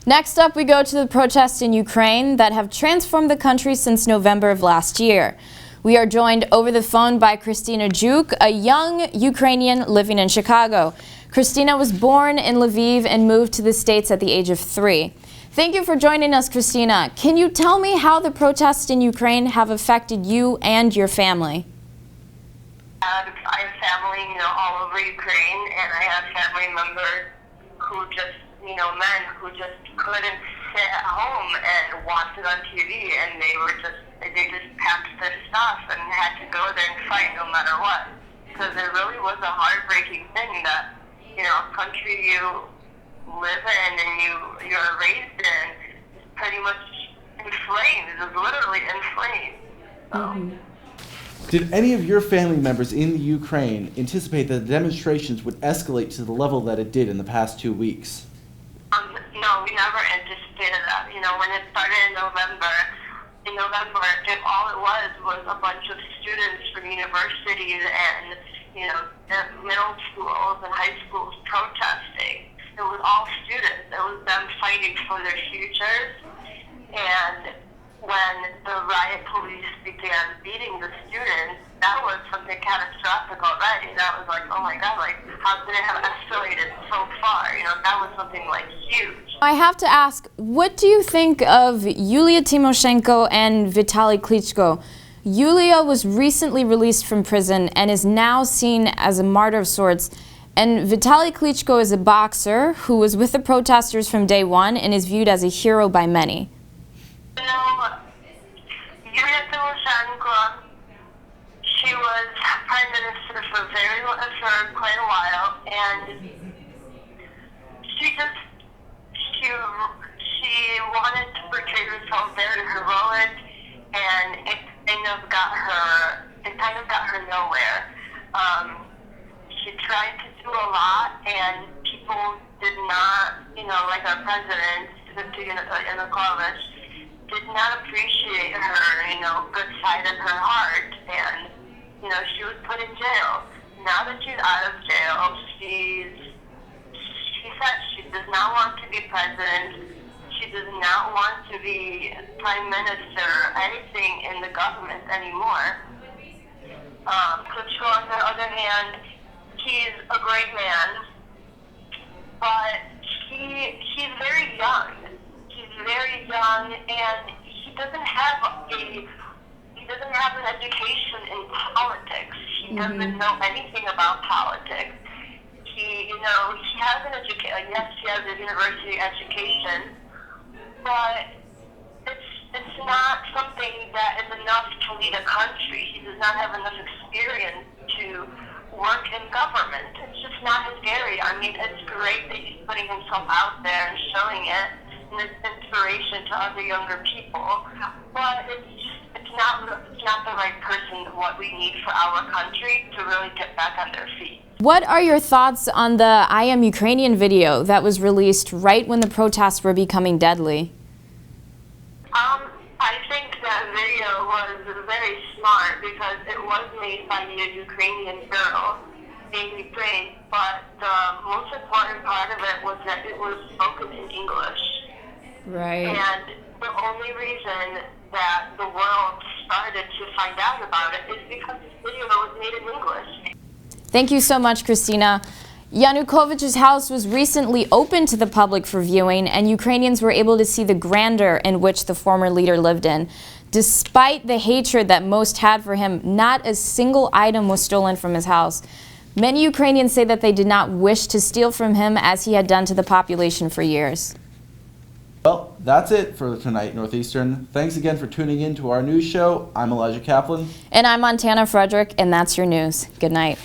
Next up, we go to the protests in Ukraine that have transformed the country since November of last year. We are joined over the phone by Christina Juk, a young Ukrainian living in Chicago. Christina was born in Lviv and moved to the States at the age of 3. Thank you for joining us, Christina. Can you tell me how the protests in Ukraine have affected you and your family? I have family, all over Ukraine, and I have family members who just, men who just couldn't sit at home and watch it on TV, and they just packed their stuff and had to go there and fight no matter what. Because it really was a heartbreaking thing that, a country you live in and you're raised in is pretty much in flames. It was literally in flames. So. Did any of your family members in Ukraine anticipate that the demonstrations would escalate to the level that it did in the past 2 weeks? No, we never anticipated that. When it started in November, all it was a bunch of students from universities and, middle schools and high schools protesting. It was all students. It was them fighting for their futures. And when the riot police began beating the students, that was something catastrophic already. That was like, oh my God, how could it have escalated so far? That was something huge. I have to ask, what do you think of Yulia Tymoshenko and Vitaly Klitschko? Yulia was recently released from prison and is now seen as a martyr of sorts. And Vitaly Klitschko is a boxer who was with the protesters from day one and is viewed as a hero by many. Yulia Tymoshenko, she was prime minister for quite a while, and she wanted to portray herself very heroic, and it kind of got her nowhere. She tried to do a lot, and people did not, like our president, Yanukovych, did not appreciate her, good side of her heart, and, she was put in jail. Now that she's out of jail, she said she does not want to be president. She does not want to be prime minister or anything in the government anymore. Klitschko, on the other hand, he's a great man, but he's very young. He's very young, and he doesn't have an education in politics. He doesn't know anything about politics. He has an education. Yes, he has a university education, but it's not something that is enough to lead a country. He does not have enough experience to work in government. It's just not his area. I mean, it's great that he's putting himself out there and showing it, and it's inspiration to other younger people. But it's not the right person what we need for our country to really get back on their feet. What are your thoughts on the I Am Ukrainian video that was released right when the protests were becoming deadly? I think that video was very smart because it was made by a Ukrainian girl in Ukraine, but the most important part of it was that it was spoken in English. Right. And the only reason that the world started to find out about it is because this video was made in English. Thank you so much, Christina. Yanukovych's house was recently opened to the public for viewing, and Ukrainians were able to see the grandeur in which the former leader lived in. Despite the hatred that most had for him, not a single item was stolen from his house. Many Ukrainians say that they did not wish to steal from him as he had done to the population for years. Well, that's it for Tonight Northeastern. Thanks again for tuning in to our news show. I'm Elijah Kaplan. And I'm Montana Fredrick, and that's your news. Good night.